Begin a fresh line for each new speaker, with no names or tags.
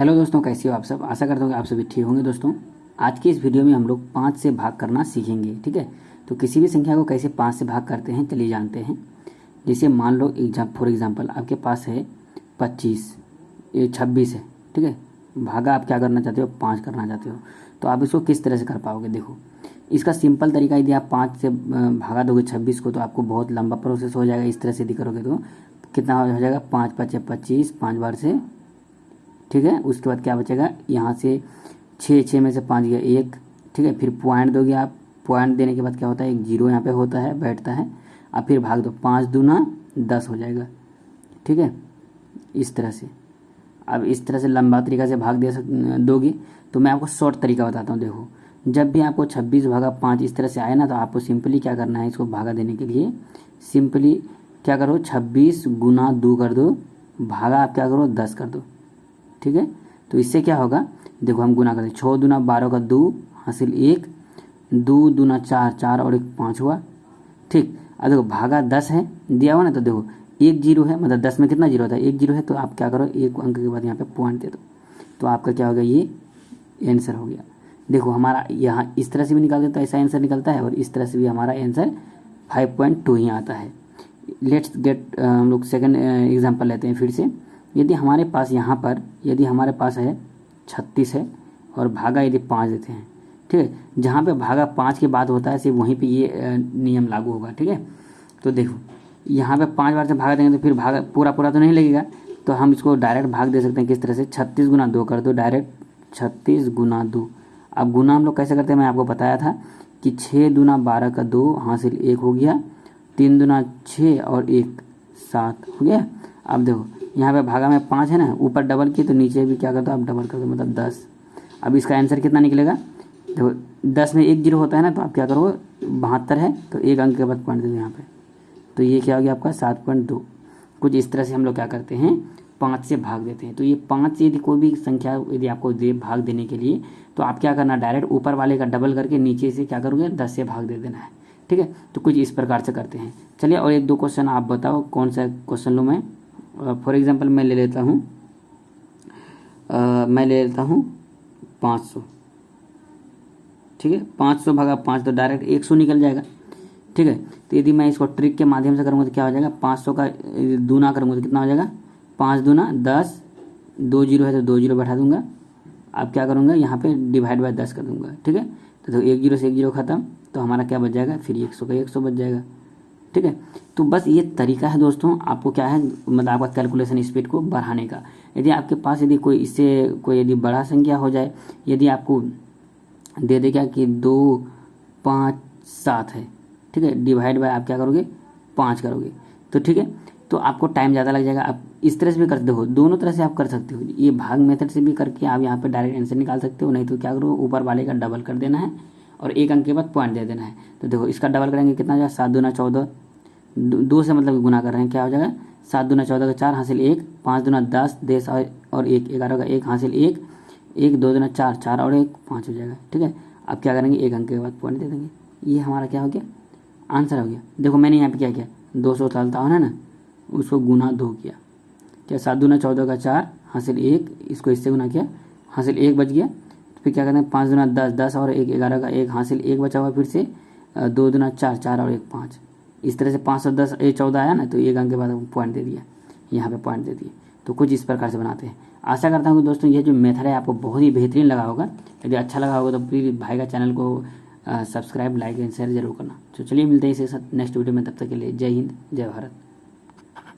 Hello दोस्तों, कैसे हो आप सब। आशा करता हूँ कि आप सभी ठीक होंगे। दोस्तों आज की इस वीडियो में हम लोग 5 से भाग करना सीखेंगे। ठीक है, तो किसी भी संख्या को कैसे 5 से भाग करते हैं चलिए जानते हैं। जैसे मान लो फॉर एग्जांपल आपके पास है 25, ये 26 है। ठीक है, भागा आप क्या करना चाहते हो, 5 करना चाहते हो। तो आप इसको किस तरह से कर पाओगे। देखो, इसका सिंपल तरीका, यदि आप 5 से भागा दोगे 26 को तो आपको बहुत लंबा प्रोसेस हो जाएगा। इस तरह से यदि करोगे तो कितना हो जाएगा, 5 5 25, 5 बार से। ठीक है, उसके बाद क्या बचेगा, यहाँ से 6 में से 5 गया 1। ठीक है, फिर पॉइंट दोगे आप। पॉइंट देने के बाद क्या होता है, एक जीरो यहाँ पे होता है, बैठता है। अब फिर भाग दो, 5 दूना 10 हो जाएगा। ठीक है, इस तरह से। अब इस तरह से लंबा तरीका से भाग दोगे तो मैं आपको शॉर्ट तरीका बताता हूँ। देखो, जब भी आपको 26 भागा 5 इस तरह से आए ना, तो आपको सिंपली क्या करना है, इसको भागा देने के लिए सिंपली क्या करो, 26 गुना 2 कर दो, भागा आप क्या करो 10 कर दो। ठीक है, तो इससे क्या होगा, देखो हम गुना करते, 6 दूना 12 का 2 हासिल 1, 2 दूना 4, 4 और 1 5 हुआ। ठीक, अब देखो भागा 10 है दिया हुआ ना, तो देखो एक जीरो है, मतलब 10 में कितना जीरो होता है, एक जीरो है। तो आप क्या करो, एक अंक के बाद यहाँ पे पॉइंट दे दो, तो आपका क्या होगा, ये आंसर हो गया। देखो हमारा यहाँ इस तरह से भी निकाल देता है, ऐसा आंसर निकलता है, और इस तरह से भी हमारा आंसर 5.2 ही आता है। लेट्स गेट, हम लोग सेकंड एग्जांपल लेते हैं फिर से। यदि हमारे पास यहाँ पर, यदि हमारे पास है 36 है और भागा यदि 5 देते हैं। ठीक है, जहाँ पे भागा 5 के बाद होता है सिर्फ वहीं पे ये नियम लागू होगा। ठीक है, तो देखो यहाँ पे 5 बार से भागा देंगे तो फिर भागा पूरा पूरा तो नहीं लगेगा, तो हम इसको डायरेक्ट भाग दे सकते हैं। किस तरह से, 36 गुना 2 कर दो, डायरेक्ट 36 गुना 2। अब गुना हम लोग कैसे करते हैं, मैं आपको बताया था कि 6 दूना 12 का 2 हासिल 1 हो गया, 3 दूना 6 और 1 7 हो गया। अब देखो यहाँ पे भागा में 5 है ना, ऊपर डबल की तो नीचे भी क्या करते हो आप, डबल कर दो, मतलब 10। अब इसका आंसर कितना निकलेगा, देखो 10 में एक जीरो होता है ना, तो आप क्या करोगे, 72 है तो एक अंक के बाद पॉइंट दे दो यहाँ पे, तो ये क्या हो गया आपका 7.2। कुछ इस तरह से हम लोग क्या करते हैं, 5 से भाग देते हैं। तो ये 5 से यदि कोई भी संख्या यदि आपको दे भाग देने के लिए, तो आप क्या करना, डायरेक्ट ऊपर वाले का डबल करके नीचे से क्या करोगे, 10 से भाग दे देना है। ठीक है, तो कुछ इस प्रकार से करते हैं। चलिए और एक दो क्वेश्चन आप बताओ, कौन सा क्वेश्चन लूँ मैं। फॉर एग्जाम्पल मैं ले लेता हूँ 500। ठीक है, 500 भागा 5 तो डायरेक्ट 100 निकल जाएगा। ठीक है, तो यदि मैं इसको ट्रिक के माध्यम से करूँगा तो क्या हो जाएगा, 500 का दूना करूँगा तो कितना हो जाएगा, 5 दूना 10, 2 जीरो है तो 2 जीरो बैठा दूंगा। अब क्या करूँगा, यहाँ पे डिवाइड बाय 10 कर दूंगा। ठीक है, तो एक जीरो से एक जीरो खत्म, तो हमारा क्या बच जाएगा, फिर 100 का 100 बच जाएगा। ठीक है, तो बस ये तरीका है दोस्तों, आपको क्या है, मतलब आपका कैलकुलेशन स्पीड को बढ़ाने का। यदि आपके पास यदि कोई इससे कोई यदि बड़ा संख्या हो जाए, यदि आपको दे दे क्या कि 2 5 7 है। ठीक है, डिवाइड बाय आप क्या करोगे, 5 करोगे, तो ठीक है, तो आपको टाइम ज़्यादा लग जाएगा। आप इस तरह से भी करते हो, दोनों तरह से आप कर सकते हो। ये भाग मेथड से भी करके आप यहाँ पे डायरेक्ट आंसर निकाल सकते हो, नहीं तो क्या करो, ऊपर वाले का डबल कर देना है और एक अंक के बाद पॉइंट दे देना है। तो देखो इसका डबल करेंगे कितना हो जाएगा, 7 दूना 14, 2 से मतलब गुना कर रहे हैं, क्या हो जाएगा, 7 दूना 14 का 4 हासिल 1, 5 दूना 10 10 और 1 11 का 1 हासिल 1, 1 2 दूना 4 4 और 1 5 हो जाएगा। ठीक है, अब क्या करेंगे, एक अंक के बाद पॉइंट दे देंगे। ये हमारा क्या हो गया, आंसर हो गया। देखो मैंने यहाँ पे क्या किया, 200 चलता हो ना, उसको गुना 2 किया, क्या 7 दूना 14 का 4 हासिल 1, इसको इससे गुना किया, हासिल 1 बच गया। तो फिर क्या करते हैं, 5 दूना 10 10 और 1 11 का 1 हासिल 1 बचा हुआ, फिर से 2 दूना 4 4 और 1 5। इस तरह से 510 14 आया ना, तो एक अंक के बाद पॉइंट दे दिया, यहाँ पे पॉइंट दे दिए। तो कुछ इस प्रकार से बनाते हैं। आशा करता हूँ कि दोस्तों ये जो मेथड है आपको बहुत ही बेहतरीन लगा होगा। यदि अच्छा लगा होगा तो प्लीज़ भाई का चैनल को सब्सक्राइब, लाइक एंड शेयर जरूर करना। तो चलिए मिलते हैं इसी के साथ नेक्स्ट वीडियो में, तब तक के लिए जय हिंद जय भारत।